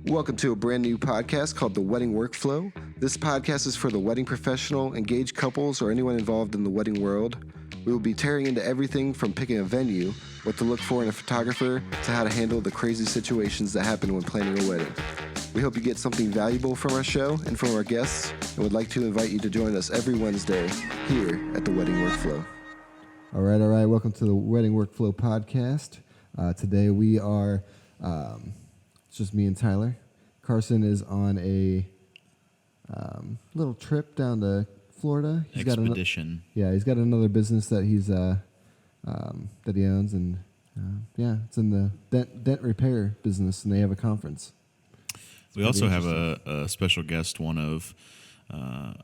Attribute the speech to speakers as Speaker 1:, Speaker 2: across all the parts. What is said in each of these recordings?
Speaker 1: Welcome to a brand new podcast called The Wedding Workflow. This podcast is for the wedding professional, engaged couples, or anyone involved in the wedding world. We will be tearing into everything from picking a venue, what to look for in a photographer, to how to handle the crazy situations that happen when planning a wedding. We hope you get something valuable from our show and from our guests, and would like to invite you to join us every Wednesday here at The Wedding Workflow. All right. Welcome to the Wedding Workflow podcast. Today we are, it's just me and Tyler. Carson is on a little trip down to Florida.
Speaker 2: Expedition.
Speaker 1: He's got another business that he's that he owns, and it's in the dent repair business, and they have a conference.
Speaker 2: We also have a special guest, one of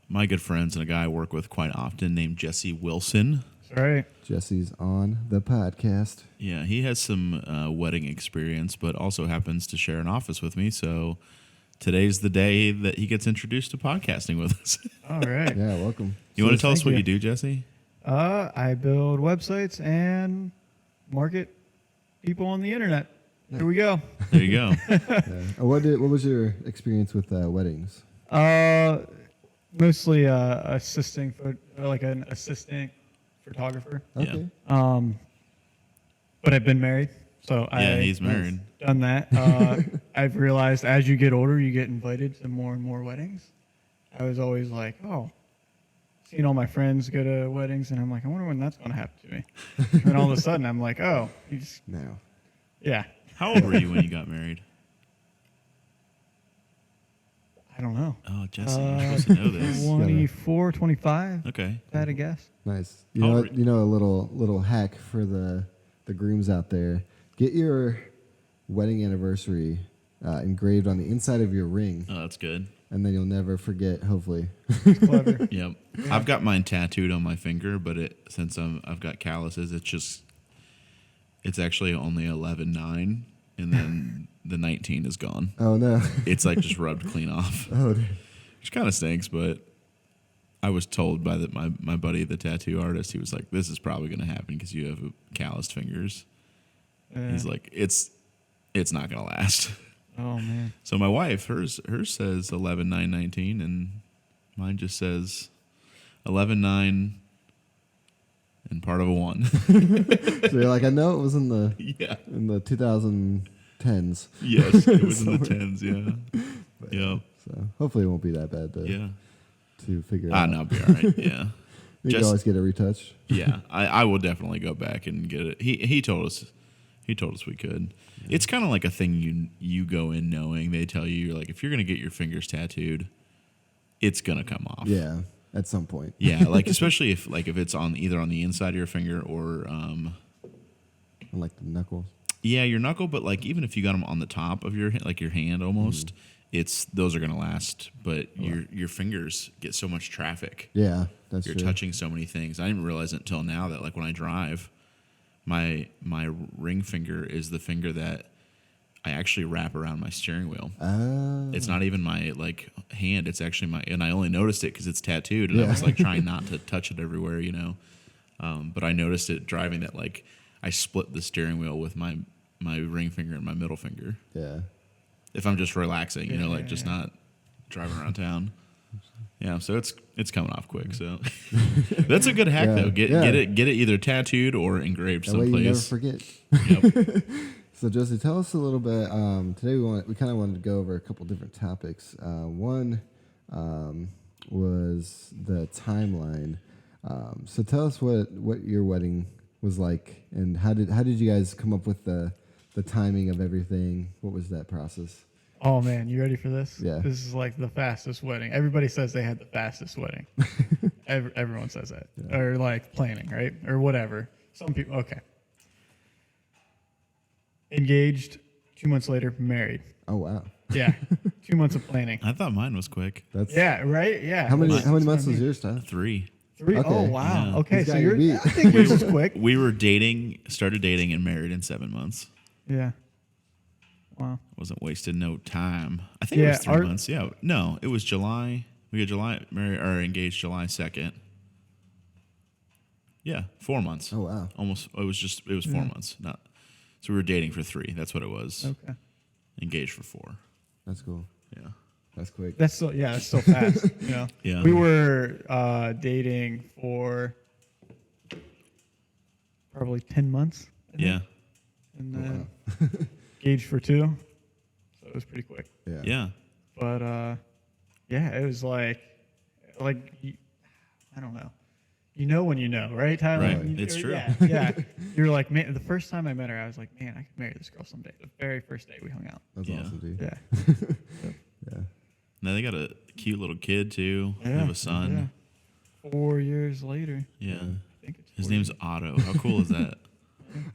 Speaker 2: my good friends and a guy I work with quite often named Jesse Wilson.
Speaker 3: That's right.
Speaker 1: Jesse's on the podcast.
Speaker 2: Yeah, he has some wedding experience, but also happens to share an office with me. So today's the day that he gets introduced to podcasting with us.
Speaker 3: All right.
Speaker 1: Yeah, welcome.
Speaker 2: You want to tell us what you do, Jesse?
Speaker 3: I build websites and market people on the internet. Here we go.
Speaker 2: There you go.
Speaker 1: What was your experience with weddings?
Speaker 3: Mostly assisting for an assistant photographer.
Speaker 1: Okay.
Speaker 2: Yeah.
Speaker 3: But I've been married, so
Speaker 2: he's married.
Speaker 3: Done that. I've realized as you get older, you get invited to more and more weddings. I was always like, seeing all my friends go to weddings, and I'm like, I wonder when that's going to happen to me. And all of a sudden, I'm like,
Speaker 1: now.
Speaker 3: Yeah.
Speaker 2: How old were you when you got married?
Speaker 3: I don't know.
Speaker 2: Oh, Jesse, you're supposed to know this.
Speaker 3: 24, 25.
Speaker 2: Okay.
Speaker 3: If I had to guess.
Speaker 1: Nice. You know a little hack for the grooms out there. Get your wedding anniversary engraved on the inside of your ring.
Speaker 2: Oh, that's good.
Speaker 1: And then you'll never forget, hopefully.
Speaker 3: It's clever.
Speaker 2: Yep. I've got mine tattooed on my finger, but since I've got calluses, it's actually only 11/9, and then the 19 is gone.
Speaker 1: Oh, no.
Speaker 2: It's like just rubbed clean off.
Speaker 1: Oh, dude.
Speaker 2: Which kind of stinks, but I was told by my buddy, the tattoo artist, he was like, this is probably going to happen because you have calloused fingers. He's like, it's not going to last.
Speaker 3: Oh, man.
Speaker 2: So my wife, hers says 11/9/19, and mine just says 11/9 and part of a 1.
Speaker 1: So you're like, I know it was in the 2010s.
Speaker 2: Yes, it was in the 10s, yeah. Yeah.
Speaker 1: So hopefully it won't be that bad to figure out.
Speaker 2: No, I'll be all right, yeah.
Speaker 1: You can always get a retouch.
Speaker 2: Yeah, I will definitely go back and get it. He told us we could. Yeah. It's kind of like a thing you go in knowing. They tell you, you're like, if you're going to get your fingers tattooed, it's going to come off.
Speaker 1: Yeah, at some point.
Speaker 2: Yeah, like especially if it's on either on the inside of your finger or
Speaker 1: on like the knuckles.
Speaker 2: Yeah, your knuckle, but like even if you got them on the top of your hand almost, those are going to last, but your fingers get so much traffic.
Speaker 1: Yeah, that's
Speaker 2: true.
Speaker 1: You're
Speaker 2: touching so many things. I didn't realize it until now that like when I drive, my ring finger is the finger that I actually wrap around my steering wheel.
Speaker 1: Oh.
Speaker 2: It's not even my like hand. It's actually and I only noticed it because it's tattooed, and I was like trying not to touch it everywhere, but I noticed it driving that like I split the steering wheel with my ring finger and my middle finger.
Speaker 1: Yeah.
Speaker 2: If I'm just relaxing, just not driving around town. Yeah, so it's coming off quick. So that's a good hack though. Get it either tattooed or engraved
Speaker 1: that
Speaker 2: someplace.
Speaker 1: Way you never forget.
Speaker 2: Yep.
Speaker 1: So Jesse, tell us a little bit. Today we kind of wanted to go over a couple different topics. One was the timeline. So tell us what your wedding was like, and how did you guys come up with the timing of everything? What was that process?
Speaker 3: Oh, man, you ready for this?
Speaker 1: Yeah.
Speaker 3: This is like the fastest wedding. Everybody says they had the fastest wedding. Everyone says that. Yeah. Or like planning, right? Or whatever. Some people, okay. Engaged, 2 months later, married.
Speaker 1: Oh, wow.
Speaker 3: Yeah. 2 months of planning.
Speaker 2: I thought mine was quick.
Speaker 3: Yeah, right? Yeah.
Speaker 1: How many months was yours, Tyler?
Speaker 2: 3.
Speaker 3: 3?
Speaker 1: Okay.
Speaker 3: Oh, wow.
Speaker 2: Yeah.
Speaker 3: Okay, so I
Speaker 1: I
Speaker 3: think yours was quick.
Speaker 2: We were started dating and married in 7 months.
Speaker 3: Yeah. Wow.
Speaker 2: Wasn't wasted no time. I think it was 3 months. Yeah. No, it was July. We got married or engaged July 2nd. Yeah, 4 months.
Speaker 1: Oh, wow.
Speaker 2: Almost. It was 4 months. So we were dating for 3. That's what it was.
Speaker 3: Okay.
Speaker 2: Engaged for 4.
Speaker 1: That's cool.
Speaker 2: Yeah.
Speaker 1: That's quick.
Speaker 3: That's so fast. You know.
Speaker 2: Yeah.
Speaker 3: We were dating for probably 10 months. I think,
Speaker 2: Yeah.
Speaker 3: and then engaged for 2, so it was pretty quick.
Speaker 1: Yeah.
Speaker 2: Yeah.
Speaker 3: But yeah, it was like I don't know. You know when you know, right, Tyler?
Speaker 2: Right. It's true.
Speaker 3: Yeah. You're like, man. The first time I met her, I was like, man, I could marry this girl someday. The very first day we hung out.
Speaker 1: That's
Speaker 2: Yeah.
Speaker 1: awesome, dude.
Speaker 3: Yeah.
Speaker 1: Yeah.
Speaker 2: Now they got a cute little kid too. They
Speaker 3: Yeah.
Speaker 2: have a son.
Speaker 3: Yeah. 4 years later.
Speaker 2: Yeah.
Speaker 3: I think it's
Speaker 2: His
Speaker 3: 4
Speaker 2: name's
Speaker 3: years.
Speaker 2: Otto. How cool is that?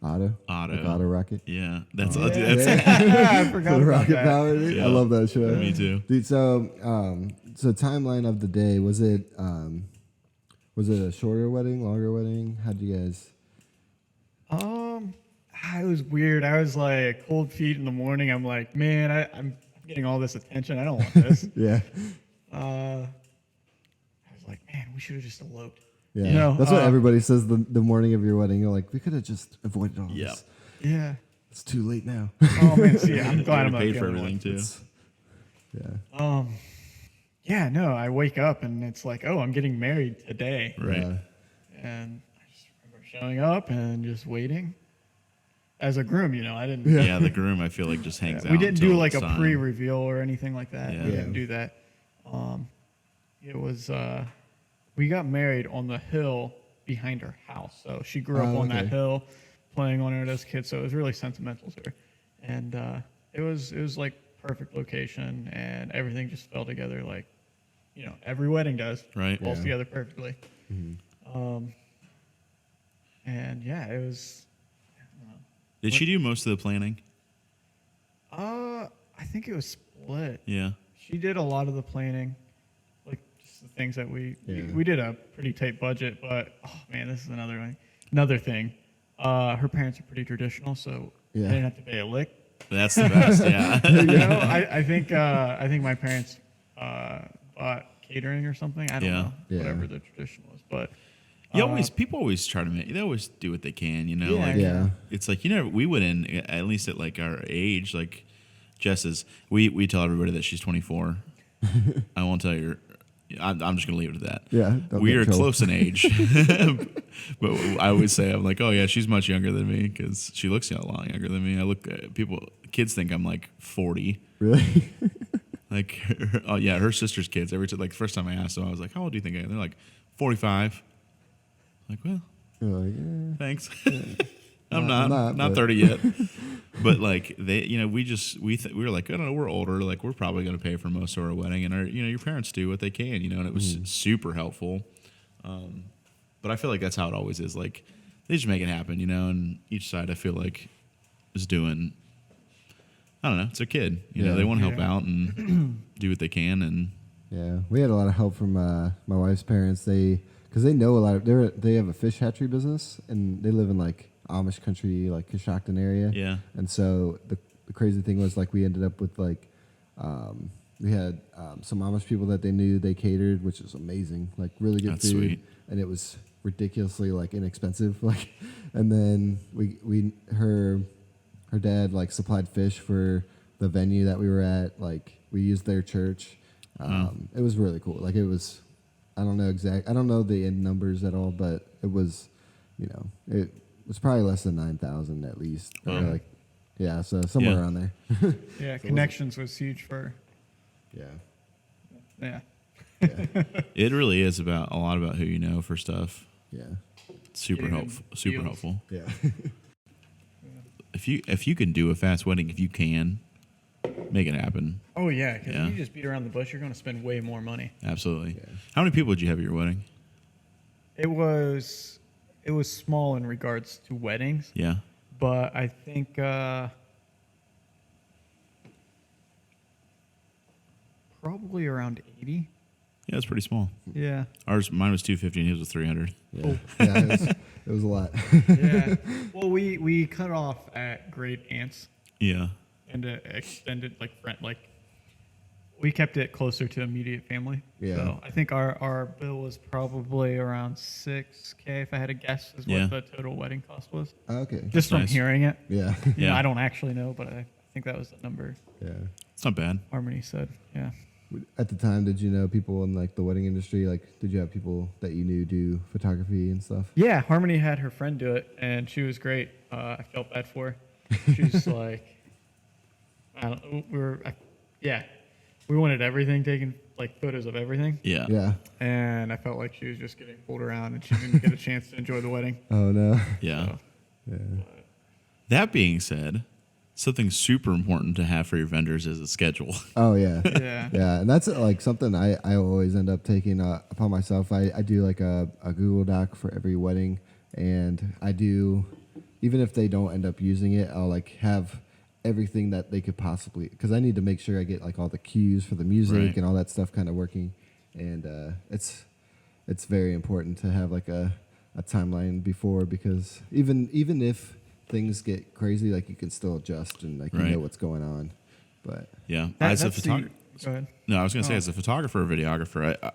Speaker 1: Otto.
Speaker 2: Otto.
Speaker 1: Like Otto Rocket.
Speaker 2: Yeah. That's
Speaker 3: Yeah.
Speaker 2: that's
Speaker 3: I forgot
Speaker 1: The
Speaker 3: about
Speaker 1: Rocket
Speaker 3: that.
Speaker 1: Power, dude.
Speaker 2: Yeah.
Speaker 1: I love that show.
Speaker 2: Me too.
Speaker 1: Dude, so timeline of the day, was it a shorter wedding, longer wedding? How'd you guys?
Speaker 3: It was weird. I was like cold feet in the morning. I'm like, man, I'm getting all this attention. I don't want this.
Speaker 1: Yeah.
Speaker 3: I was like, man, we should have just eloped.
Speaker 1: Yeah.
Speaker 3: You know,
Speaker 1: That's what everybody says the morning of your wedding. You're like, we could have just avoided all
Speaker 2: Yeah.
Speaker 1: this.
Speaker 3: Yeah.
Speaker 1: It's too late now.
Speaker 3: Oh man, see, I'm glad I'm not
Speaker 2: paid
Speaker 3: the
Speaker 2: for
Speaker 3: only
Speaker 2: everything
Speaker 3: one.
Speaker 2: too.
Speaker 1: Yeah.
Speaker 3: Yeah, no, I wake up and it's like, oh, I'm getting married today.
Speaker 2: Right.
Speaker 1: Yeah.
Speaker 3: And I just remember showing up and just waiting. As a groom, you know, I didn't.
Speaker 2: Yeah. The groom, I feel like, just hangs out.
Speaker 3: We didn't do
Speaker 2: until
Speaker 3: like a
Speaker 2: it's time.
Speaker 3: pre-reveal or anything like that.
Speaker 2: Yeah.
Speaker 3: We didn't do that. It was we got married on the hill behind her house. So she grew up on that
Speaker 1: okay.
Speaker 3: hill, playing on it as a kid. So it was really sentimental to her, and it was like perfect location, and everything just fell together like, you know, every wedding does.
Speaker 2: Right.
Speaker 3: Falls
Speaker 1: Yeah.
Speaker 3: together perfectly. And yeah, it was.
Speaker 2: Did she do most of the planning?
Speaker 3: I think it was split.
Speaker 2: Yeah.
Speaker 3: She did a lot of the planning, like just the things that we did a pretty tight budget. But oh man, this is another thing. Her parents are pretty traditional, so
Speaker 1: Yeah.
Speaker 3: I didn't have to pay a lick.
Speaker 2: That's the best. Yeah.
Speaker 3: You know, I think my parents bought catering or something. I don't
Speaker 2: Yeah.
Speaker 3: know,
Speaker 1: Yeah.
Speaker 3: whatever the tradition was, but.
Speaker 2: People always try to they always do what they can, you know.
Speaker 3: Yeah.
Speaker 2: Like,
Speaker 1: Yeah.
Speaker 2: it's like, you know, we would at least at like our age, like Jess is, we tell everybody that she's 24. I won't tell you. I'm just gonna leave it at that.
Speaker 1: Yeah. don't
Speaker 2: We
Speaker 1: get in
Speaker 2: are
Speaker 1: trouble.
Speaker 2: close in age, but I always say, I'm like, oh yeah, she's much younger than me because she looks a lot younger than me. I look, kids think I'm like 40.
Speaker 1: Really?
Speaker 2: Like, her sister's kids. Every time, like the first time I asked them, I was like, how old do you think I am? They're like 45. Like, well,
Speaker 1: You're like, yeah.
Speaker 2: thanks.
Speaker 1: I'm
Speaker 2: I'm
Speaker 1: not,
Speaker 2: not
Speaker 1: but-
Speaker 2: 30 yet. But like we were like, I don't know, we're older. Like we're probably going to pay for most of our wedding, and your parents do what they can, you know, and it was super helpful. But I feel like that's how it always is. Like they just make it happen, you know, and each side I feel like is doing, I don't know, it's a kid, you know,
Speaker 1: Yeah.
Speaker 2: they want to help
Speaker 3: Yeah.
Speaker 2: out and do what they can. And
Speaker 1: Yeah, we had a lot of help from my wife's parents. Because they know a lot of they have a fish hatchery business, and they live in like Amish country, like Coshocton area.
Speaker 2: yeah,
Speaker 1: And so the crazy thing was like we ended up with like we had some Amish people that they knew they catered, which was amazing, like really good
Speaker 2: That's
Speaker 1: food,
Speaker 2: sweet.
Speaker 1: and it was ridiculously like inexpensive. Like, and then her dad like supplied fish for the venue that we were at. Like we used their church. It was really cool. Like it was. I don't know the end numbers at all, but it was, you know, it was probably less than 9,000 at least. Or
Speaker 2: Wow.
Speaker 1: like, yeah, so somewhere
Speaker 2: Yeah.
Speaker 1: around there.
Speaker 3: Yeah, connections was huge for.
Speaker 1: Yeah.
Speaker 3: Yeah.
Speaker 2: it really is about a lot about who you know for stuff.
Speaker 1: Yeah.
Speaker 2: Super
Speaker 3: Getting
Speaker 2: helpful.
Speaker 3: them
Speaker 2: Super
Speaker 3: deals.
Speaker 2: helpful.
Speaker 1: Yeah.
Speaker 2: If you can do a fast wedding, if you can make it happen,
Speaker 3: Oh yeah, because
Speaker 2: Yeah.
Speaker 3: if you just beat around the bush, you're going to spend way more money.
Speaker 2: absolutely.
Speaker 1: Yeah.
Speaker 2: How many people did you have at your wedding?
Speaker 3: It was small in regards to weddings,
Speaker 2: Yeah.
Speaker 3: but I think probably around 80.
Speaker 2: Yeah, it's pretty small.
Speaker 3: Yeah.
Speaker 2: Mine was 250 and his was 300.
Speaker 1: Yeah. Yeah, it was a lot.
Speaker 3: Yeah. Well, we cut off at great aunts
Speaker 2: Yeah.
Speaker 3: and extended we kept it closer to immediate family.
Speaker 1: Yeah.
Speaker 3: So I think our bill was probably around $6,000 if I had to guess is
Speaker 2: Yeah.
Speaker 3: what the total wedding cost was.
Speaker 1: Okay.
Speaker 3: Just from
Speaker 2: nice.
Speaker 3: hearing it.
Speaker 1: Yeah.
Speaker 3: You know,
Speaker 2: Yeah.
Speaker 3: I don't actually know, but I think that was the number.
Speaker 1: Yeah.
Speaker 2: It's not bad.
Speaker 3: Harmony said, yeah.
Speaker 1: At the time, did you know people in like the wedding industry? Like, did you have people that you knew do photography and stuff?
Speaker 3: Yeah, Harmony had her friend do it, and she was great. I felt bad for her. She was like, we wanted everything taken, like photos of everything.
Speaker 2: Yeah.
Speaker 1: Yeah.
Speaker 3: And I felt like she was just getting pulled around, and she didn't get a chance to enjoy the wedding.
Speaker 1: Oh no.
Speaker 2: Yeah.
Speaker 3: So,
Speaker 1: Yeah.
Speaker 2: That being said, something super important to have for your vendors is a schedule.
Speaker 1: Oh yeah.
Speaker 3: yeah.
Speaker 1: Yeah, and that's like something I always end up taking upon myself. I do like a Google Doc for every wedding, and I do, even if they don't end up using it, I'll like have everything that they could possibly, because I need to make sure I get like all the cues for the music
Speaker 2: Right.
Speaker 1: and all that stuff kind of working, and it's very important to have like a timeline before, because even if things get crazy, like you can still adjust and like you
Speaker 2: Right.
Speaker 1: know what's going on, but
Speaker 2: Yeah.
Speaker 3: That-
Speaker 2: As a
Speaker 3: that's the-
Speaker 2: photographer.
Speaker 3: Go ahead.
Speaker 2: No, I was going to say,
Speaker 3: Oh.
Speaker 2: as a photographer or videographer, I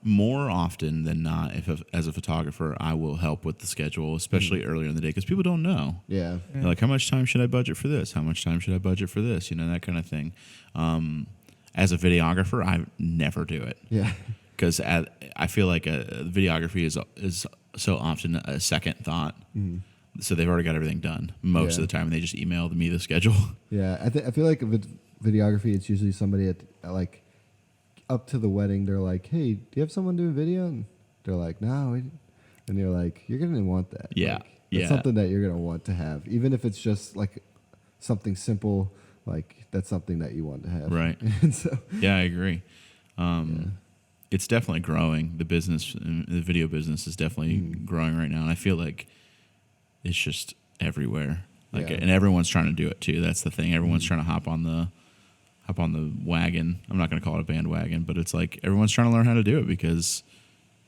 Speaker 2: more often than not, as a photographer, I will help with the schedule, especially earlier in the day, because people don't know.
Speaker 1: yeah.
Speaker 2: They're like, how much time should I budget for this? How much time should I budget for this? You know, that kind of thing. As a videographer, I never do it
Speaker 1: Yeah.
Speaker 2: because I feel like videography is so often a second thought. So they've already got everything done most
Speaker 1: Yeah.
Speaker 2: of the time, and they just emailed me the schedule.
Speaker 1: Yeah, I feel like with videography, it's usually somebody at like up to the wedding. They're like, "Hey, do you have someone doing video?" And they're like, "No," and you're like, "You're gonna want that."
Speaker 2: Yeah,
Speaker 1: Like,
Speaker 2: yeah.
Speaker 1: That's something that you're gonna want to have, even if it's just like something simple. Like that's something that you want to have,
Speaker 2: Right.
Speaker 1: And so,
Speaker 2: Yeah, I agree. It's definitely growing. The business, the video business, is definitely growing right now, and I feel like it's just everywhere. Like,
Speaker 1: Yeah.
Speaker 2: and everyone's trying to do it too. That's the thing. Everyone's trying to hop on the wagon. I'm not going to call it a bandwagon, but it's like everyone's trying to learn how to do it because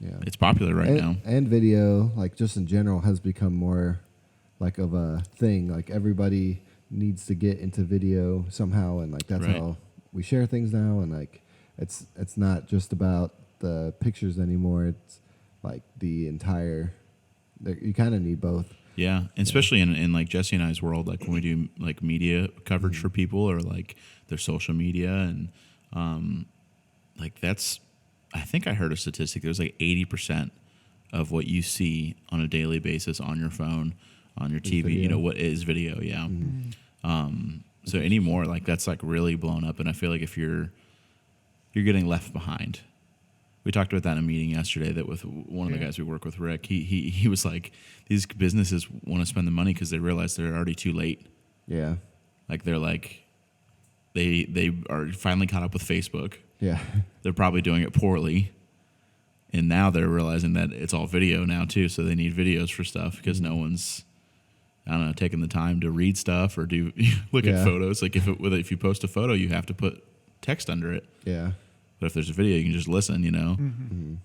Speaker 1: yeah,
Speaker 2: it's popular right now.
Speaker 1: And video, like just in general, has become more like of a thing. Like everybody needs to get into video somehow, and like that's
Speaker 2: Right.
Speaker 1: how we share things now. And like it's not just about the pictures anymore. It's like the entire. You kind of need both.
Speaker 2: Yeah, and especially in like Jesse and I's world, like when we do like media coverage for people or like their social media, and like that's, I think I heard a statistic. There's like 80% of what you see on a daily basis on your phone, on your TV.
Speaker 1: video.
Speaker 2: You know what is video? Yeah. So anymore, like that's like really blown up, and I feel like if you're getting left behind. We talked about that in a meeting yesterday. That with one of the guys we work with, Rick, he was like, these businesses want to spend the money because they realize they're already too late.
Speaker 1: Yeah.
Speaker 2: Like they're like, they are finally caught up with Facebook.
Speaker 1: Yeah.
Speaker 2: They're probably doing it poorly, and now they're realizing that it's all video now too. So they need videos for stuff because no one's, I don't know, taking the time to read stuff or do look at
Speaker 1: Yeah.
Speaker 2: photos. Like if you post a photo, you have to put text under it.
Speaker 1: Yeah.
Speaker 2: But if there's a video, you can just listen, you know.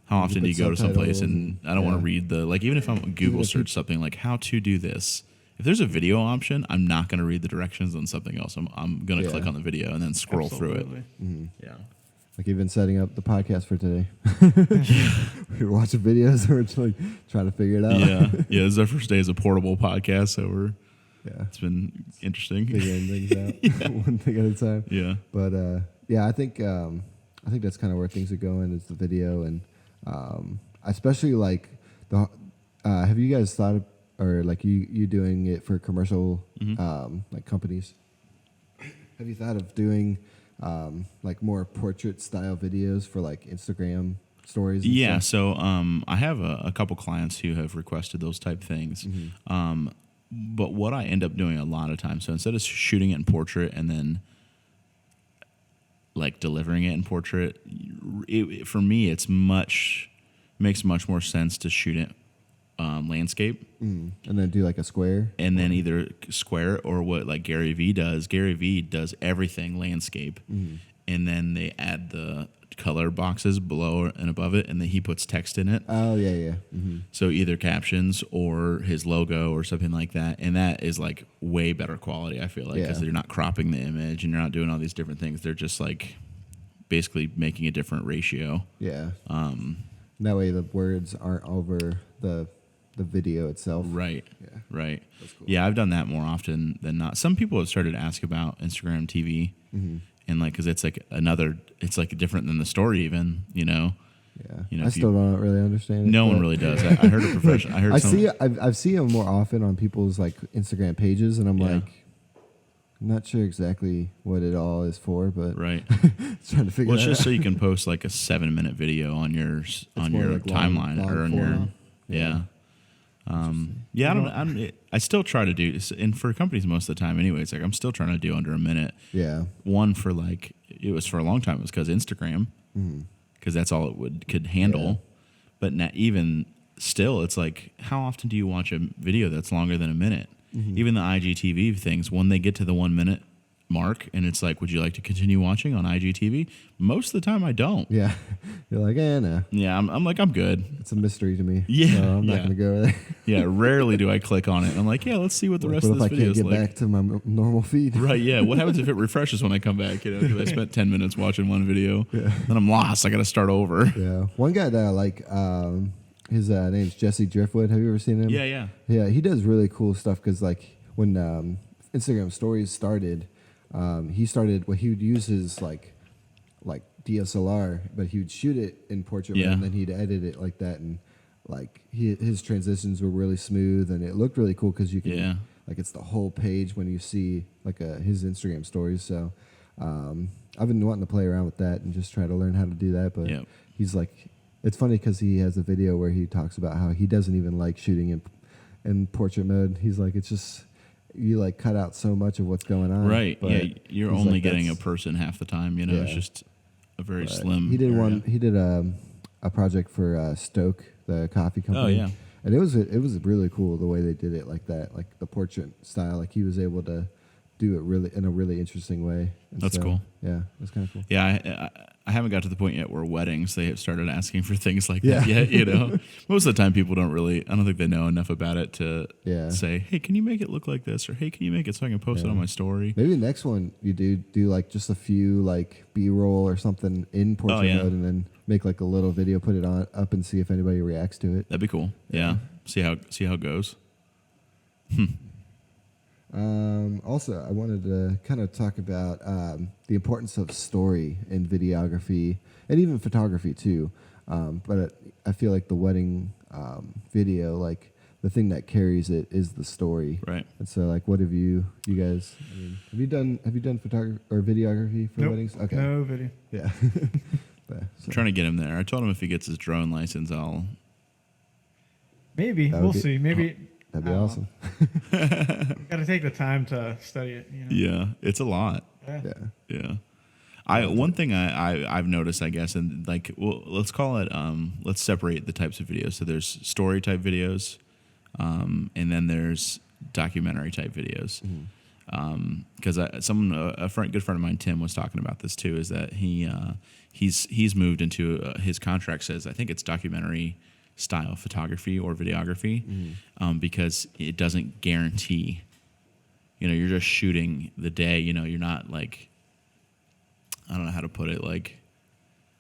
Speaker 2: How often do you
Speaker 1: put
Speaker 2: go to someplace
Speaker 1: subtitles
Speaker 2: and I don't want
Speaker 1: yeah.
Speaker 2: to read the, like, even if I'm on Google search something like how to do this, if there's a video option, I'm not going to read the directions on something else. I'm going to
Speaker 1: Yeah.
Speaker 2: click on the video and then scroll through
Speaker 3: Absolutely.
Speaker 2: it. Yeah.
Speaker 1: Like even setting up the podcast for today. We were watching videos. We're just like trying to figure it out.
Speaker 2: Yeah. Yeah. This is our first day as a portable podcast, so
Speaker 1: Yeah.
Speaker 2: it's been interesting.
Speaker 1: Figuring things out one thing at a time.
Speaker 2: Yeah.
Speaker 1: But yeah, I think that's kind of where things are going is the video, and especially like the. Have you guys thought of, or like you doing it for commercial like companies? Have you thought of doing like more portrait style videos for like Instagram stories? And
Speaker 2: Yeah.
Speaker 1: stuff?
Speaker 2: So I have a couple clients who have requested those type things. But what I end up doing a lot of times, so instead of shooting it in portrait and then like delivering it in portrait, for me, makes much more sense to shoot it landscape.
Speaker 1: And then do like a square.
Speaker 2: And then either square or what like Gary Vee does. Gary Vee does everything landscape, and then they add the color boxes below and above it, and then he puts text in it.
Speaker 1: Oh yeah.
Speaker 2: So either captions or his logo or something like that, and that is like way better quality. I feel like because
Speaker 1: Yeah.
Speaker 2: you're not cropping the image and you're not doing all these different things. They're just like basically making a different ratio.
Speaker 1: Yeah. That way the words aren't over the video itself.
Speaker 2: Right.
Speaker 1: Yeah.
Speaker 2: Right.
Speaker 1: That's cool.
Speaker 2: Yeah, I've done that more often than not. Some people have started to ask about Instagram TV, and like because it's like it's like different than the story even, you know.
Speaker 1: Yeah,
Speaker 2: You know,
Speaker 1: I still don't really understand it.
Speaker 2: No one
Speaker 1: but-
Speaker 2: really does. I heard a professional. I heard
Speaker 1: I've seen them more often on people's like Instagram pages, and I'm
Speaker 2: Yeah.
Speaker 1: like, I'm not sure exactly what it all is for, but
Speaker 2: right.
Speaker 1: trying to figure
Speaker 2: Well, it's
Speaker 1: that
Speaker 2: just
Speaker 1: out.
Speaker 2: so you can post like a 7-minute video on your
Speaker 1: more like
Speaker 2: timeline
Speaker 1: long
Speaker 2: or on your
Speaker 1: form.
Speaker 2: yeah. Yeah, I still try to do, and for companies most of the time, anyways. Like I'm still trying to do under a minute.
Speaker 1: Yeah.
Speaker 2: One for like it was for a long time. It was because Instagram, because that's all it could handle.
Speaker 1: Yeah.
Speaker 2: But not even still, it's like how often do you watch a video that's longer than a minute? Even the IGTV things, when they get to the 1 minute mark, and it's like, would you like to continue watching on IGTV? Most of the time, I don't.
Speaker 1: Yeah. You're like, no.
Speaker 2: Yeah, I'm like, I'm good.
Speaker 1: It's a mystery to me.
Speaker 2: Yeah,
Speaker 1: So I'm not
Speaker 2: yeah.
Speaker 1: going to go there.
Speaker 2: Yeah, rarely do I click on it. I'm like, yeah, let's see what the rest
Speaker 1: What
Speaker 2: of
Speaker 1: if
Speaker 2: this
Speaker 1: I
Speaker 2: video
Speaker 1: can't
Speaker 2: is
Speaker 1: get
Speaker 2: like.
Speaker 1: back to my normal feed?
Speaker 2: Right, yeah. What happens if it refreshes when I come back? You know, because I spent 10 minutes watching one video, then I'm lost. I got to start over.
Speaker 1: Yeah. One guy that I like, his name's Jesse Driftwood. Have you ever seen him?
Speaker 2: Yeah.
Speaker 1: Yeah, he does really cool stuff because, like, when Instagram Stories started, he would use his like DSLR, but he would shoot it in portrait mode,
Speaker 2: Yeah.
Speaker 1: and then he'd edit it like that, and like his transitions were really smooth, and it looked really cool because you can like it's the whole page when you see like his Instagram Stories. So I've been wanting to play around with that and just try to learn how to do that, but he's like, it's funny because he has a video where he talks about how he doesn't even like shooting in portrait mode. He's like, it's just you like cut out so much of what's going on.
Speaker 2: Right.
Speaker 1: But
Speaker 2: Yeah. You're
Speaker 1: he's
Speaker 2: only
Speaker 1: like,
Speaker 2: getting a
Speaker 1: that's-
Speaker 2: person half the time. You know, it's
Speaker 1: Yeah.
Speaker 2: just a very slim.
Speaker 1: He did
Speaker 2: area.
Speaker 1: He did a project for Stoke, the coffee company.
Speaker 2: Oh, yeah.
Speaker 1: And it was really cool the way they did it like that, like the portrait style. Like he was able to do it really in a really interesting way. And
Speaker 2: That's cool.
Speaker 1: Yeah, it's kind of cool.
Speaker 2: Yeah, I haven't got to the point yet where weddings they have started asking for things like that yet. You know, most of the time people don't really. I don't think they know enough about it to say, "Hey, can you make it look like this?" or "Hey, can you make it so I can post it on my story?"
Speaker 1: Maybe the next one you do like just a few like B-roll or something in portrait mode, and then make like a little video, put it up, and see if anybody reacts to it.
Speaker 2: That'd be cool. Yeah. See how it goes.
Speaker 1: Also, I wanted to kind of talk about the importance of story in videography and even photography too. But I feel like the wedding video, like the thing that carries it is the story.
Speaker 2: Right.
Speaker 1: And so, like, what have you guys? I mean, have you done photography or videography for
Speaker 3: Nope.
Speaker 1: weddings? Okay.
Speaker 3: No video.
Speaker 1: Yeah.
Speaker 2: I'm trying to get him there. I told him if he gets his drone license, I'll.
Speaker 3: Maybe
Speaker 1: That would
Speaker 3: we'll
Speaker 1: be-
Speaker 3: see. Maybe
Speaker 1: That'd be
Speaker 3: I don't know.
Speaker 1: awesome.
Speaker 3: Got to take the time to study it. You know?
Speaker 2: Yeah, it's a lot.
Speaker 1: Yeah.
Speaker 2: Yeah. One thing I've noticed, I guess, and like, well, let's call it, let's separate the types of videos. So there's story type videos, and then there's documentary type videos. Because good friend of mine, Tim, was talking about this too. Is that he's moved into his contract says I think it's documentary style photography or videography, because it doesn't guarantee. You know, you're just shooting the day. You know, you're not like, I don't know how to put it. Like,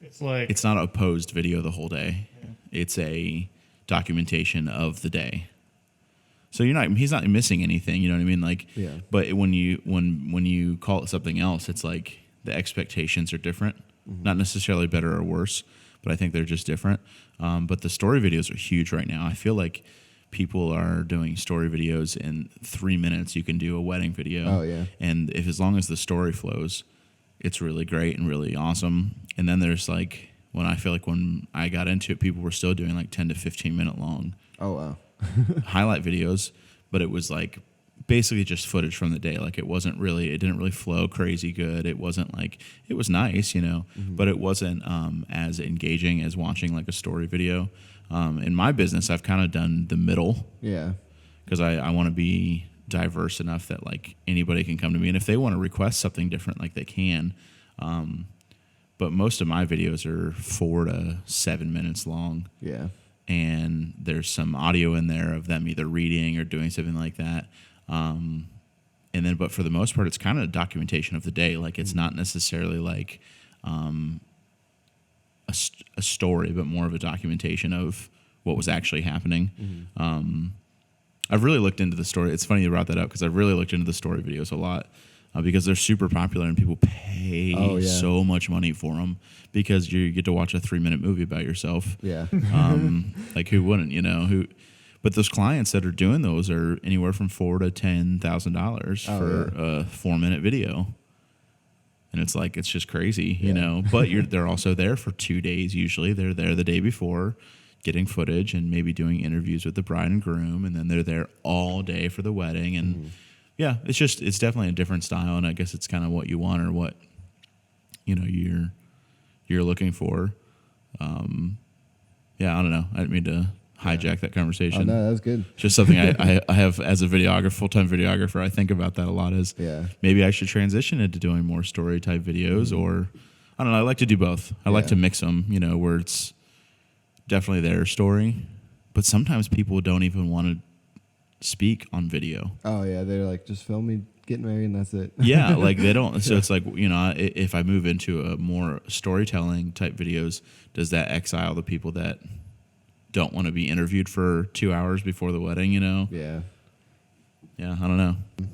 Speaker 2: it's not a posed video the whole day. Yeah. It's a documentation of the day. So he's not missing anything. You know what I mean? Like, but when you call it something else, it's like the expectations are different. Not necessarily better or worse, but I think they're just different. But the story videos are huge right now. I feel like people are doing story videos in 3 minutes. You can do a wedding video.
Speaker 1: Oh, yeah.
Speaker 2: And as long as the story flows, it's really great and really awesome. And then there's like, when I got into it, people were still doing like 10 to 15 minute long.
Speaker 1: Oh, wow.
Speaker 2: highlight videos, but it was like basically just footage from the day. Like it didn't really flow crazy good. It wasn't like, it was nice, you know, but it wasn't as engaging as watching like a story video. In my business, I've kind of done the middle.
Speaker 1: Yeah.
Speaker 2: Because I want to be diverse enough that like anybody can come to me, and if they want to request something different, like they can. But most of my videos are 4 to 7 minutes long.
Speaker 1: Yeah.
Speaker 2: And there's some audio in there of them either reading or doing something like that. But for the most part, it's kind of a documentation of the day. Like it's not necessarily like a story, but more of a documentation of what was actually happening. I've really looked into the story. It's funny you brought that up because I've really looked into the story videos a lot. because they're super popular and people pay so much money for them because you get to watch a 3-minute movie about yourself.
Speaker 1: Yeah.
Speaker 2: Like who wouldn't, you know? But those clients that are doing those are anywhere from $4,000 to $10,000 for a 4-minute video. And it's like, it's just crazy, you know, but they're also there for 2 days. Usually they're there the day before getting footage and maybe doing interviews with the bride and groom. And then they're there all day for the wedding. And yeah, it's definitely a different style. And I guess it's kind of what you want or what, you know, you're looking for. Yeah, I don't know. I didn't mean to hijack that conversation.
Speaker 1: Oh, no, that was good.
Speaker 2: Just something I have as a videographer, full-time videographer. I think about that a lot. Is maybe I should transition into doing more story type videos, or I don't know. I like to do both. I like to mix them. You know, where it's definitely their story, but sometimes people don't even want to speak on video.
Speaker 1: Oh yeah, they're like, just film me getting married and that's it.
Speaker 2: Yeah, like they don't. So it's like, you know, if I move into a more storytelling type videos, does that exile the people that don't want to be interviewed for 2 hours before the wedding, you know?
Speaker 1: Yeah.
Speaker 2: Yeah, I don't know.
Speaker 1: We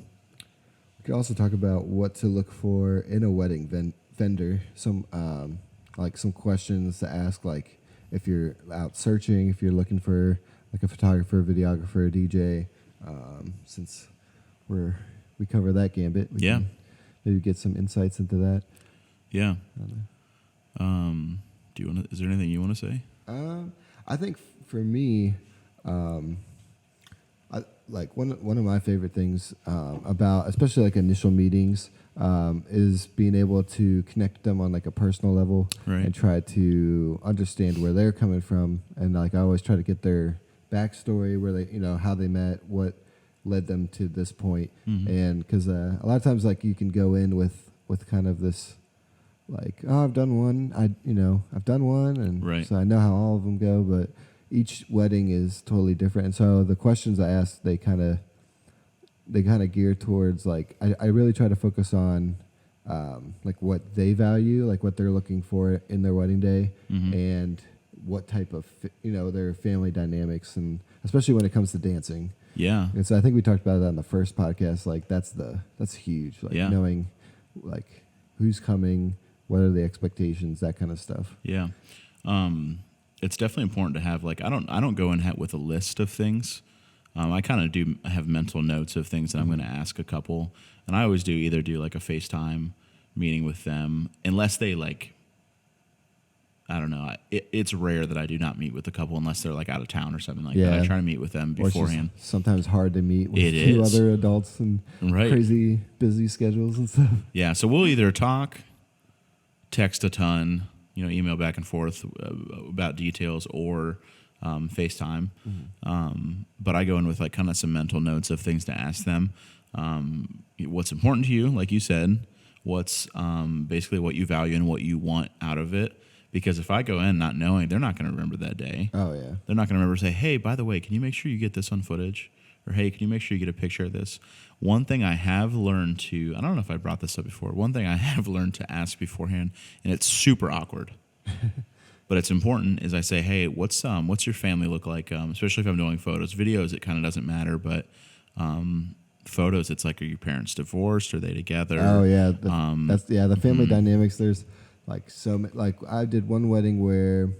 Speaker 1: could also talk about what to look for in a wedding vendor. Some like some questions to ask, like if you're out searching, if you're looking for like a photographer, videographer, DJ. Since we cover that gambit, we can maybe get some insights into that.
Speaker 2: Yeah. Do you want to? Is there anything you want to say?
Speaker 1: I think for me, like one of my favorite things about especially like initial meetings is being able to connect them on like a personal level and try to understand where they're coming from, and like I always try to get their backstory, where they, you know, how they met, what led them to this point, and because a lot of times like you can go in with kind of this like, oh, I've done one, and so I know how all of them go, but each wedding is totally different. And so the questions I ask, they kind of gear towards like, I really try to focus on like what they value, like what they're looking for in their wedding day, and what type of, you know, their family dynamics, and especially when it comes to dancing.
Speaker 2: Yeah.
Speaker 1: And so I think we talked about that on the first podcast. Like that's huge. Like knowing like who's coming, what are the expectations, that kind of stuff.
Speaker 2: Yeah. It's definitely important to have, like, I don't go in with a list of things. I kind of do have mental notes of things that I'm going to ask a couple. And I always do like a FaceTime meeting with them, unless they like, I don't know. It's rare that I do not meet with a couple unless they're like out of town or something like that. I try to meet with them beforehand.
Speaker 1: It's sometimes hard to meet with two other adults and crazy busy schedules and stuff. Yeah,
Speaker 2: so we'll either talk, text a ton, you know, email back and forth about details, or FaceTime. But I go in with like kind of some mental notes of things to ask them. What's important to you, like you said, what's basically what you value and what you want out of it. Because if I go in not knowing, they're not going to remember that day.
Speaker 1: Oh, yeah.
Speaker 2: They're not going to remember say, hey, by the way, can you make sure you get this on footage? Or, hey, can you make sure you get a picture of this? One thing I have learned to, I don't know if I brought this up before, one thing I have learned to ask beforehand, and it's super awkward, but it's important, is I say, hey, what's your family look like? Especially if I'm doing photos. Videos, it kind of doesn't matter, but photos, it's like, are your parents divorced? Are they together?
Speaker 1: Oh, yeah. The family dynamics, there's like like I did one wedding where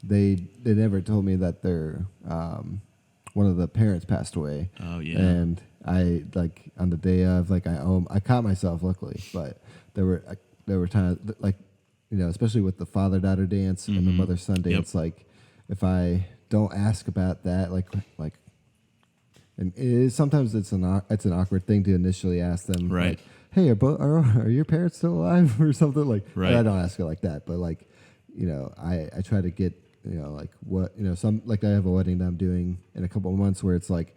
Speaker 1: they never told me that their one of the parents passed away.
Speaker 2: Oh yeah.
Speaker 1: And I like on the day of, like I caught myself, luckily, but there were times like, you know, especially with the father-daughter dance and the mother-son dance, like if I don't ask about that, like and sometimes it's an awkward thing to initially ask them, like, hey, are your parents still alive or something, like, I don't ask it like that, but like, you know, I try to get, you know, like what, you know, some, like I have a wedding that I'm doing in a couple of months where it's like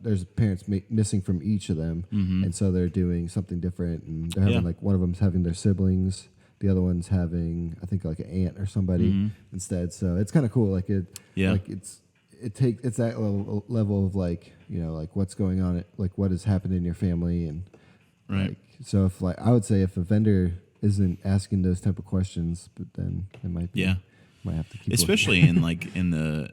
Speaker 1: there's parents missing from each of them, and so they're doing something different, and they're having like, one of them's having their siblings, the other one's having, I think, like an aunt or somebody instead. So it's kind of cool, like like it's that level of like, you know, like what's going on, like what has happened in your family, and like, so if like I would say if a vendor isn't asking those type of questions, but then it might be might have to keep
Speaker 2: especially in like in the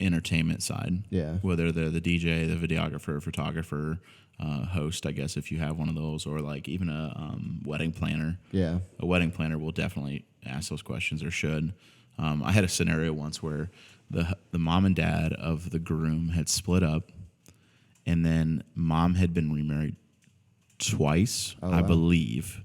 Speaker 2: entertainment side.
Speaker 1: Yeah.
Speaker 2: Whether they're the DJ, the videographer, photographer, host, I guess if you have one of those, or like even a wedding planner.
Speaker 1: Yeah.
Speaker 2: A wedding planner will definitely ask those questions, or should. I had a scenario once where the mom and dad of the groom had split up, and then mom had been remarried twice, I believe.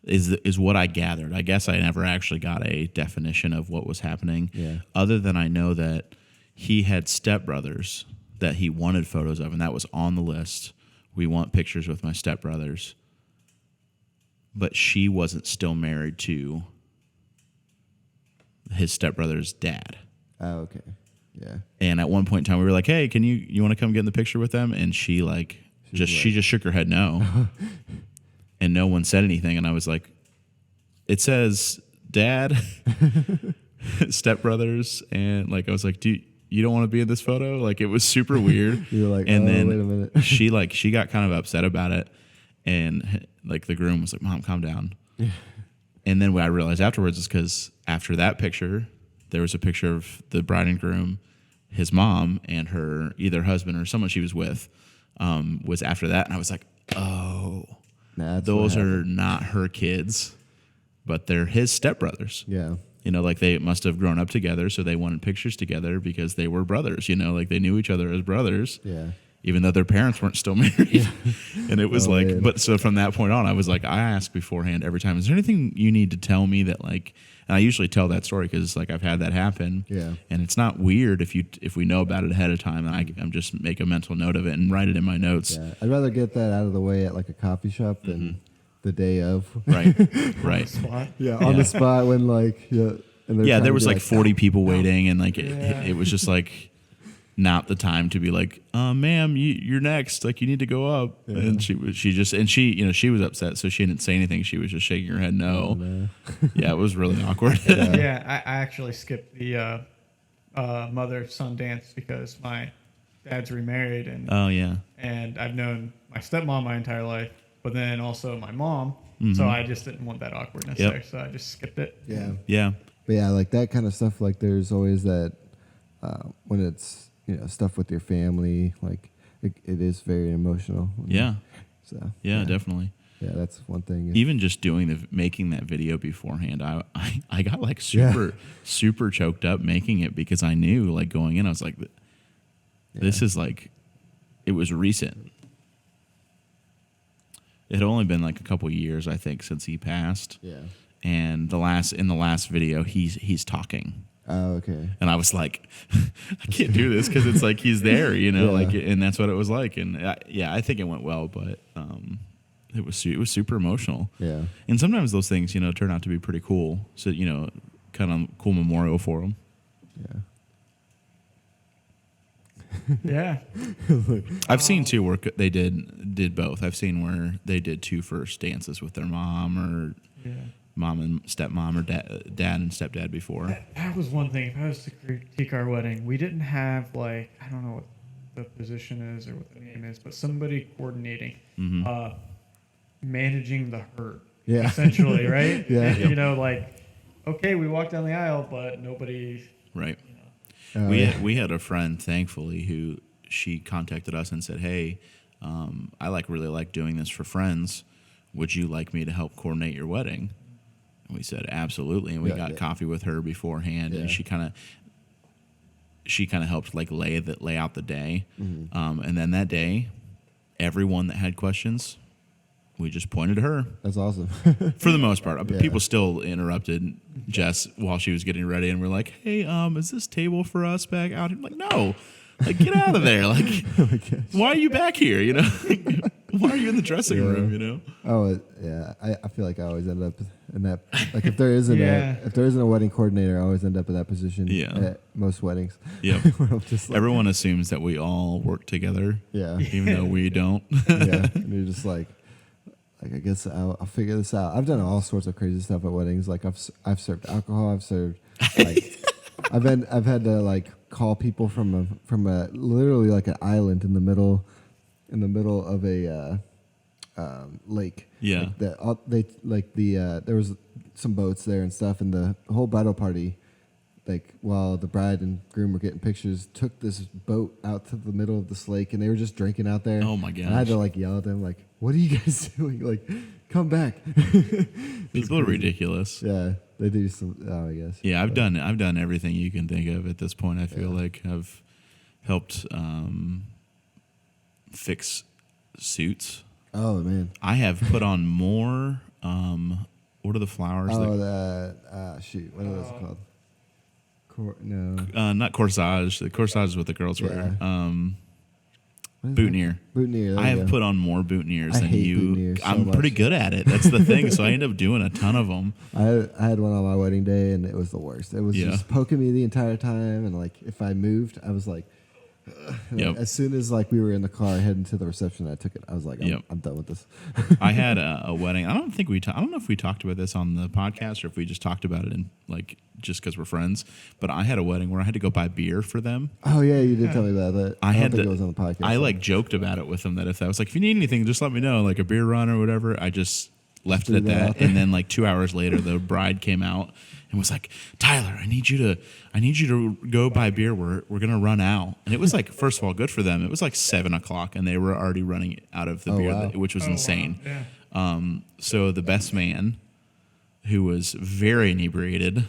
Speaker 2: Is what I gathered. I guess I never actually got a definition of what was happening.
Speaker 1: Yeah.
Speaker 2: Other than I know that he had stepbrothers that he wanted photos of, and that was on the list. We want pictures with my stepbrothers. But she wasn't still married to his stepbrother's dad.
Speaker 1: Oh, okay. Yeah.
Speaker 2: And at one point in time, we were like, "Hey, can you want to come get in the picture with them?" And she she just shook her head no, and no one said anything. And I was like, "It says dad, stepbrothers," and like I was like, You don't want to be in this photo?" Like, it was super weird.
Speaker 1: You were like,
Speaker 2: and then
Speaker 1: wait a minute.
Speaker 2: she got kind of upset about it, and like the groom was like, "Mom, calm down." And then what I realized afterwards is because after that picture, there was a picture of the bride and groom, his mom, and her either husband or someone she was with was after that, and I was like, "Oh, those are not her kids, but they're his stepbrothers."
Speaker 1: Yeah.
Speaker 2: You know, like they must have grown up together, so they wanted pictures together because they were brothers, you know, like they knew each other as brothers.
Speaker 1: Yeah.
Speaker 2: Even though their parents weren't still married. Yeah. And it was man. But so from that point on, I was like, I ask beforehand every time, is there anything you need to tell me that like, and I usually tell that story because like I've had that happen.
Speaker 1: Yeah.
Speaker 2: And it's not weird if we know about it ahead of time, and I'm just make a mental note of it and write it in my notes.
Speaker 1: Yeah. I'd rather get that out of the way at like a coffee shop than the day of.
Speaker 2: Right. Right.
Speaker 1: On the spot when like, and
Speaker 2: there was like 40 people waiting, and like it was just like not the time to be like, ma'am, you're next. Like, you need to go up. Yeah. And she was upset, so she didn't say anything. She was just shaking her head no. Yeah, it was really awkward.
Speaker 3: Yeah, I actually skipped the mother-son dance because my dad's remarried, and and I've known my stepmom my entire life, but then also my mom. Mm-hmm. So I just didn't want that awkwardness there, so I just skipped it.
Speaker 1: Yeah.
Speaker 2: Yeah.
Speaker 1: But yeah, like that kind of stuff, like there's always that when it's, stuff with your family, like it is very emotional.
Speaker 2: Yeah.
Speaker 1: So
Speaker 2: yeah, definitely.
Speaker 1: Yeah, that's one thing.
Speaker 2: Even just making that video beforehand, I got like super choked up making it because I knew like going in, I was like, this is like, it was recent. It had only been like a couple years, I think, since he passed.
Speaker 1: Yeah. And
Speaker 2: in the last video, he's talking.
Speaker 1: Oh, okay.
Speaker 2: And I was like, I can't do this because it's like he's there, like, and that's what it was like. And I think it went well, but it was super emotional.
Speaker 1: Yeah.
Speaker 2: And sometimes those things, turn out to be pretty cool. So kind of cool memorial for them.
Speaker 3: Yeah.
Speaker 2: I've seen two where they did both. I've seen where they did two first dances with their mom or mom and stepmom or dad and stepdad before.
Speaker 3: That was one thing. If I was to critique our wedding, we didn't have like, I don't know what the position is or what the name is, but somebody coordinating, managing the herd.
Speaker 1: Yeah.
Speaker 3: Essentially, right?
Speaker 1: Yeah.
Speaker 3: And, like, okay, we walked down the aisle, but nobody.
Speaker 2: Right. We had a friend, thankfully, who she contacted us and said, "Hey, I really like doing this for friends. Would you like me to help coordinate your wedding?" And we said, "Absolutely." And we got coffee with her beforehand, and she kind of helped like lay out the day. Mm-hmm. And then that day, everyone that had questions, we just pointed to her.
Speaker 1: That's awesome.
Speaker 2: For the most part. People still interrupted Jess while she was getting ready, and we're like, "Hey, is this table for us back out?" I'm like, "No. Like, get out of there. Like, why are you back here, Why are you in the dressing room,
Speaker 1: Oh, yeah. I feel like I always end up in that, like if there isn't a wedding coordinator, I always end up in that position at most weddings.
Speaker 2: Yeah.
Speaker 1: Like,
Speaker 2: everyone assumes that we all work together.
Speaker 1: Yeah.
Speaker 2: Even though we don't.
Speaker 1: Yeah. And you're just like I guess I'll figure this out. I've done all sorts of crazy stuff at weddings. Like I've served alcohol. I've served like I've had to like call people from a literally like an island in the middle of a lake.
Speaker 2: Yeah.
Speaker 1: Like there was some boats there and stuff, and the whole bridal party like while the bride and groom were getting pictures, took this boat out to the middle of this lake, and they were just drinking out there.
Speaker 2: Oh my gosh!
Speaker 1: And I had to like yell at them, like, "What are you guys doing? Like, come back!"
Speaker 2: People are ridiculous.
Speaker 1: Yeah, they do some. Oh, I guess.
Speaker 2: Yeah, I've done everything you can think of at this point. I feel like I've helped fix suits.
Speaker 1: Oh man,
Speaker 2: I have put on more. What are the flowers?
Speaker 1: Shoot, what was it called? No,
Speaker 2: Not corsage. The corsage is what the girls wear.
Speaker 1: What is
Speaker 2: Boutonniere.
Speaker 1: that? Boutonniere.
Speaker 2: I have put on more boutonnieres
Speaker 1: I
Speaker 2: than
Speaker 1: hate
Speaker 2: you.
Speaker 1: boutonnieres so
Speaker 2: I'm
Speaker 1: much.
Speaker 2: pretty good at it. That's the thing. So I end up doing a ton of them.
Speaker 1: I had one on my wedding day, and it was the worst. It was just poking me the entire time, and like if I moved, I was like,
Speaker 2: Yep.
Speaker 1: As soon as like we were in the car heading to the reception, I took it. I was like, I'm done with this.
Speaker 2: I had a wedding. I don't know if we talked about this on the podcast or if we just talked about it in like just because we're friends. But I had a wedding where I had to go buy beer for them.
Speaker 1: Oh yeah, you did tell me about that.
Speaker 2: I
Speaker 1: don't think it was on the podcast.
Speaker 2: I like joked about it with them that if I was like, if you need anything, just let me know, like a beer run or whatever. I just left it at that, and then like 2 hours later, the bride came out and was like, Tyler, I need you to go buy beer. We're gonna run out. And it was like, first of all, good for them. It was like 7:00, and they were already running out of the beer,
Speaker 1: wow.
Speaker 2: which was insane.
Speaker 3: Wow. Yeah.
Speaker 2: So the best man, who was very inebriated.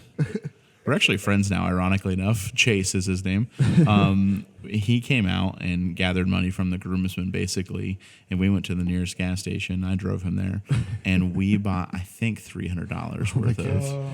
Speaker 2: We're actually friends now, ironically enough. Chase is his name. He came out and gathered money from the groomsmen, basically, and we went to the nearest gas station. I drove him there, and we bought, I think, $300 worth of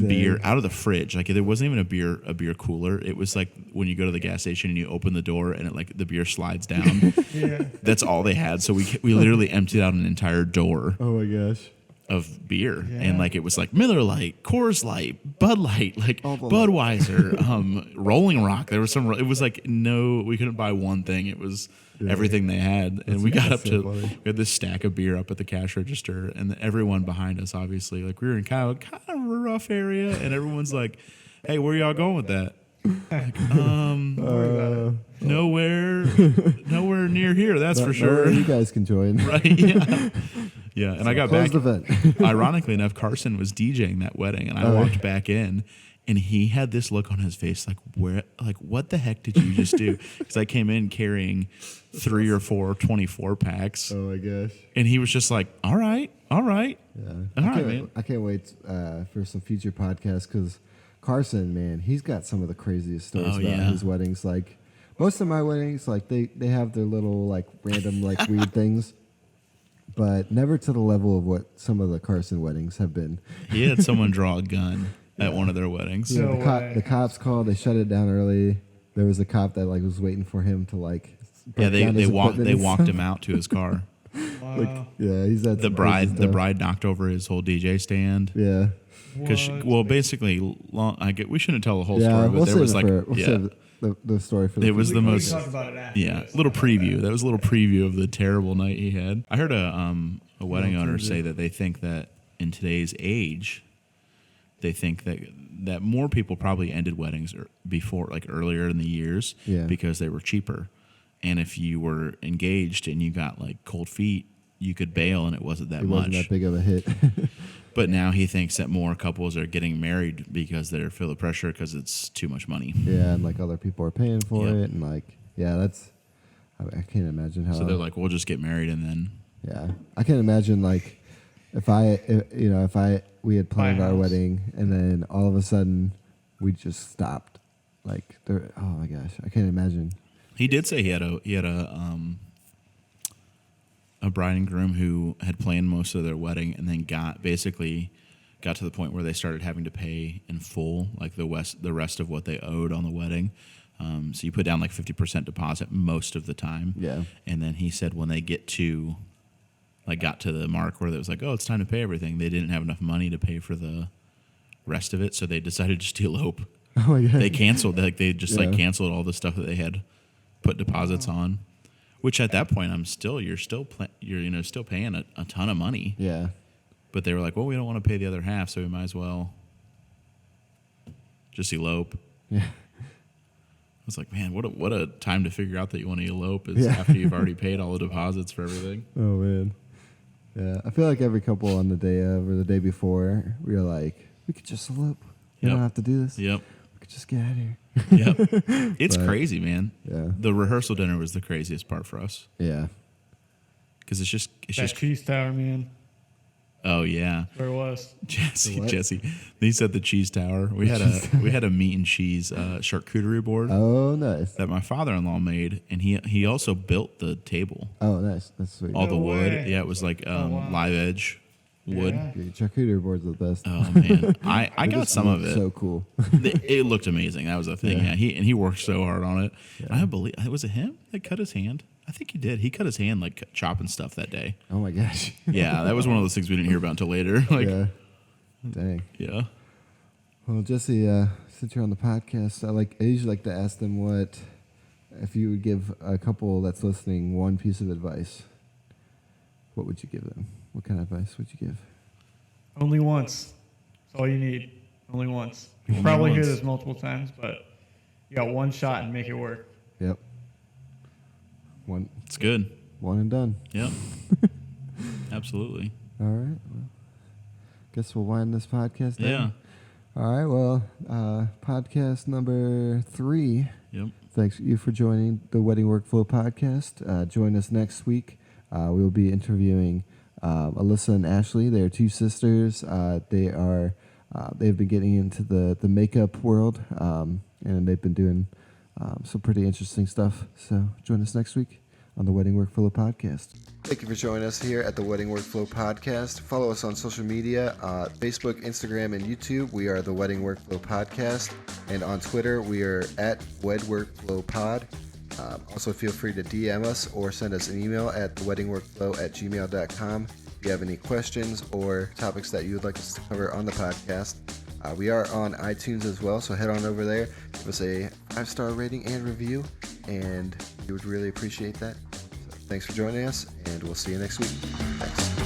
Speaker 2: beer out of the fridge. Like there wasn't even a beer cooler. It was like when you go to the gas station and you open the door and it like the beer slides down.
Speaker 3: Yeah.
Speaker 2: That's all they had. So we literally emptied out an entire door
Speaker 1: Oh my gosh.
Speaker 2: of beer,
Speaker 3: Yeah.
Speaker 2: and like it was like Miller Lite, Coors Light, Bud Light, like
Speaker 1: All the
Speaker 2: Budweiser, Rolling Rock. There was some. It was like we couldn't buy one thing. It was everything they had, and we got up
Speaker 1: so
Speaker 2: to
Speaker 1: funny.
Speaker 2: we had this stack of beer up at the cash register, and everyone behind us, obviously, like we were in kind of a rough area, and everyone's like, "Hey, where y'all going with that?" Like, nowhere near here. That's for sure.
Speaker 1: You guys can join.
Speaker 2: Right? Yeah. Yeah, and I got back.
Speaker 1: Closed event.
Speaker 2: Ironically enough, Carson was DJing that wedding, and I walked back in, and he had this look on his face, like what the heck did you just do? Because I came in carrying 3 or 4 24 packs,
Speaker 1: Oh my gosh.
Speaker 2: and he was just like, "All right,
Speaker 1: Yeah.
Speaker 2: all right, man."
Speaker 1: I can't wait for some future podcasts because Carson, man, he's got some of the craziest stories
Speaker 2: Oh,
Speaker 1: about
Speaker 2: yeah.
Speaker 1: his weddings. Like most of my weddings, like they have their little like random like weird things, but never to the level of what some of the Carson weddings have been.
Speaker 2: He had someone draw a gun at one of their weddings.
Speaker 3: Yeah.
Speaker 1: Yeah,
Speaker 3: No way.
Speaker 1: the cops called. They shut it down early. There was a cop that like was waiting for him to like.
Speaker 2: Yeah,
Speaker 1: break down
Speaker 2: they
Speaker 1: his
Speaker 2: walked
Speaker 1: equipment
Speaker 2: they
Speaker 1: and
Speaker 2: walked
Speaker 1: stuff.
Speaker 2: him out to his car.
Speaker 3: Wow.
Speaker 1: Yeah, he's at
Speaker 2: The bride knocked over his whole DJ stand.
Speaker 1: Yeah,
Speaker 2: Because,
Speaker 3: What?
Speaker 2: basically, we shouldn't tell the whole
Speaker 1: yeah.
Speaker 2: story, but
Speaker 1: We'll
Speaker 2: there
Speaker 1: save
Speaker 2: was
Speaker 1: it
Speaker 2: like,
Speaker 1: we'll save the story for the.
Speaker 2: It was
Speaker 1: future.
Speaker 2: the
Speaker 3: We
Speaker 2: most-
Speaker 3: can talk about it after
Speaker 2: yeah,
Speaker 3: this.
Speaker 2: little preview. That was a little preview of the terrible night he had. I heard a wedding owner say that they think that in today's age, they think that more people probably ended weddings before, like earlier in the years, because they were cheaper. And if you were engaged and you got like cold feet, you could bail and it wasn't that
Speaker 1: It
Speaker 2: much.
Speaker 1: wasn't that big of a hit.
Speaker 2: But now he thinks that more couples are getting married because they feel the pressure because it's too much money.
Speaker 1: Yeah, and like other people are paying for
Speaker 2: Yep.
Speaker 1: it, and like that's. I can't imagine how.
Speaker 2: So they're like, we'll just get married and then.
Speaker 1: Yeah, I can't imagine like if we had planned
Speaker 3: Buy a
Speaker 1: our
Speaker 3: house.
Speaker 1: wedding and then all of a sudden we just stopped. Like, oh my gosh, I can't imagine.
Speaker 2: He did say he had a bride and groom who had planned most of their wedding and then got to the point where they started having to pay in full, like the rest of what they owed on the wedding. So you put down like 50% deposit most of the time.
Speaker 1: Yeah.
Speaker 2: And then he said when they got to the mark where it was like, oh, it's time to pay everything, they didn't have enough money to pay for the rest of it, so they decided just to elope.
Speaker 1: Oh my god.
Speaker 2: They canceled, they just
Speaker 1: Yeah.
Speaker 2: canceled all the stuff that they had put deposits on. Which at that point, you're still paying a ton of money.
Speaker 1: Yeah.
Speaker 2: But they were like, well, we don't want to pay the other half, so we might as well just elope.
Speaker 1: Yeah.
Speaker 2: I was like, man, what a time to figure out that you want to elope is after you've already paid all the deposits for everything.
Speaker 1: Oh man. Yeah, I feel like every couple on the day of or the day before, we were like, we could just elope. We
Speaker 2: Yep.
Speaker 1: don't have to do this.
Speaker 2: Yep.
Speaker 1: We just get out of here.
Speaker 2: Yep. It's
Speaker 1: But,
Speaker 2: crazy, man.
Speaker 1: Yeah.
Speaker 2: The rehearsal dinner was the craziest part for us
Speaker 1: Yeah.
Speaker 2: because it's
Speaker 3: That
Speaker 2: just.
Speaker 3: cheese tower, man.
Speaker 2: Oh yeah,
Speaker 3: Where it was.
Speaker 2: Jesse. He said the cheese tower. We had a meat and cheese charcuterie board
Speaker 1: Oh, nice.
Speaker 2: that my father-in-law made, and he also built the table.
Speaker 1: Oh, nice. That's sweet.
Speaker 2: All the
Speaker 3: No
Speaker 2: wood.
Speaker 3: way.
Speaker 2: Yeah, it was like
Speaker 3: wow.
Speaker 2: live edge wood.
Speaker 3: Yeah.
Speaker 1: Your charcuterie boards are the best.
Speaker 2: Oh man, I
Speaker 1: They
Speaker 2: got
Speaker 1: just
Speaker 2: some of
Speaker 1: look
Speaker 2: it.
Speaker 1: So cool.
Speaker 2: It looked amazing. That was the thing.
Speaker 1: Yeah.
Speaker 2: Yeah, he worked so hard on it. And I believe was it him that cut his hand? I think he did. He cut his hand like chopping stuff that day.
Speaker 1: Oh my gosh.
Speaker 2: Yeah, that was one of those things we didn't hear about until later. Like,
Speaker 1: Yeah. Dang.
Speaker 2: yeah.
Speaker 1: Well, Jesse, since you're on the podcast, I usually like to ask them if you would give a couple that's listening one piece of advice, what would you give them? What kind of advice would you give?
Speaker 3: Only once. That's all you need. Only once. You'll
Speaker 2: Only
Speaker 3: probably hear
Speaker 2: once.
Speaker 3: this multiple times, but you got one shot and make it work.
Speaker 1: Yep. One
Speaker 2: It's good.
Speaker 1: and done.
Speaker 2: Yep. Absolutely.
Speaker 1: All right. Well, guess we'll wind this podcast down.
Speaker 2: Yeah.
Speaker 1: All right. Well, podcast number 3.
Speaker 2: Yep.
Speaker 1: Thanks you for joining the Wedding Workflow podcast. Join us next week. We will be interviewing Alyssa and Ashley. They are 2 sisters. They've been getting into the makeup world, and they've been doing some pretty interesting stuff. So join us next week on the Wedding Workflow podcast. Thank you for joining us here at the Wedding Workflow podcast. Follow us on social media, Facebook, Instagram, and YouTube. We are the Wedding Workflow podcast. And on Twitter, we are at WedWorkflowPod. Also, feel free to DM us or send us an email at theweddingworkflow@gmail.com if you have any questions or topics that you would like us to cover on the podcast. We are on iTunes as well, so head on over there, give us a 5-star rating and review, and we would really appreciate that. So thanks for joining us, and we'll see you next week. Thanks.